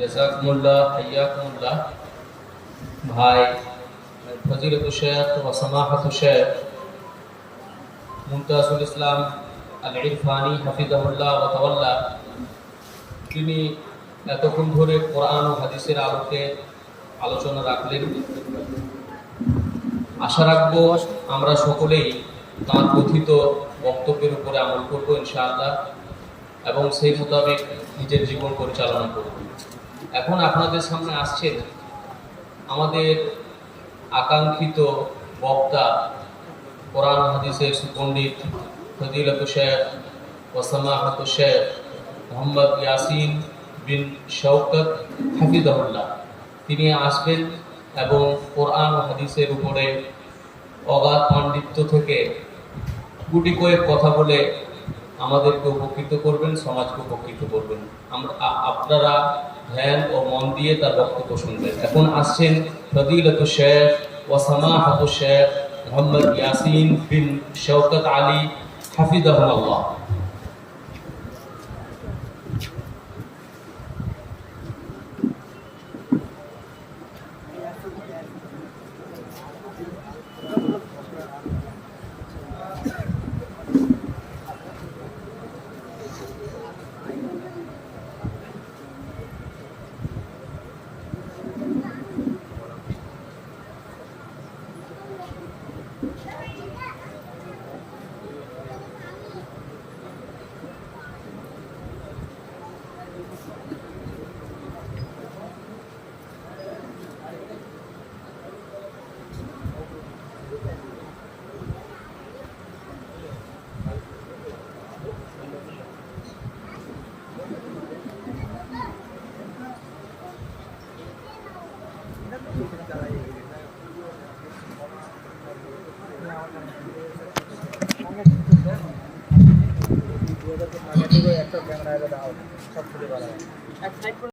জাযাকুমুল্লাহ হাইয়াকুমুল্লাহ। ভাই ফজিলাতুল শেখ ওয়া সামাহাতুল শেখ মুমতাজুল ইসলাম আল ইরফানি হাফিজাহুল্লাহ ওয়া তাওয়াল্লা, তিনি এতক্ষণ ধরে কোরআন ও হাদিসের আলোকে আলোচনা রাখলেন। আশা রাখবো আমরা সকলেই তাঁর কথিত বক্তব্যের উপরে আমল করব ইনশাআল্লাহ, এবং সেই মোতাবেক নিজের জীবন পরিচালনা করব। এখন আপনাদের সামনে আসছেন আমাদের আকাঙ্ক্ষিত বক্তা, কোরআন হাদিসের সুপণ্ডিত ফজিলাতুল শেখ ওয়া সামাহাতুল শেখ মোহাম্মদ ইয়াসিন বিন শওকত হাফিজাহুল্লাহ। তিনি আসবেন এবং কোরআন ও হাদিসের উপরে অগাধ পাণ্ডিত্য থেকে গুটি কয়েক কথা বলে আমাদেরকে উপকৃত করবেন, সমাজকে উপকৃত করবেন। আপনারা ধ্যান ও মন দিয়ে তার বক্তব্য শুনবেন। এখন আসছেন ফজিলাতুল শেখ ওয়া সামাহাতুল শেখ মোহাম্মদ ইয়াসিন বিন শওকত আলী হাফিজাহুল্লাহ। একটা ক্যামেরা দাও সব